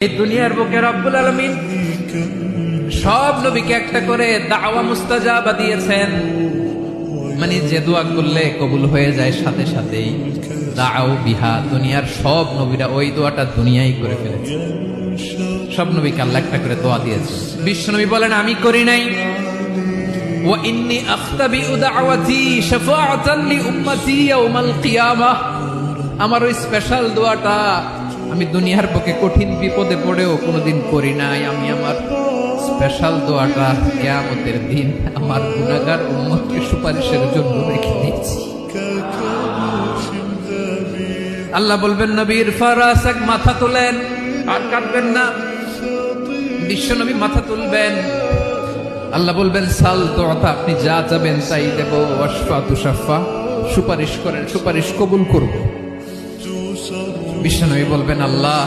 এই দুনিয়ার বুকে রব্বুল আলামিন সব নবীকে একটা করে দাওয়া মুস্তাজাবা দিয়েছেন, মানে যে দোয়া করলে কবুল হয়ে যায় সাথে সাথেই। দাও বিহা, দুনিয়ার সব নবীরা ওই দোয়াটা দুনিয়ায় করে ফেলেছে। সব নবীকে আল্লাহ একটা করে দোয়া দিয়েছে। বিশ্ব নবী বলেন আমি করি নাই। ওয়া ইন্নী আখতাবিউ দাওয়াতি শাফাআতান লি উম্মতি ইয়াউমাল কিয়ামাহ, আমার ওই স্পেশাল দোয়াটা আমি দুনিয়ার বুকে কঠিন বিপদে পড়েও কোনোদিন করি নাই। আমি আমার স্পেশাল দোয়াটা কিয়ামতের দিন আমার গুনাহগার উম্মতকে সুপারিশের জন্য রেখে দিয়েছি। আল্লাহ বলবেন নবীর ফারাসাক, মাথা তোলেন, আর কাটবেন না। বিশ্ব নবী মাথা তুলবেন। আল্লাহ বলবেন সাল তোতা, আপনি যা চাবেন তাই দেব। ওয়াশফা তুশাফা, সুপারিশ করেন, সুপারিশ কবুল করব। বিশ্বনবী বলবেন আল্লাহ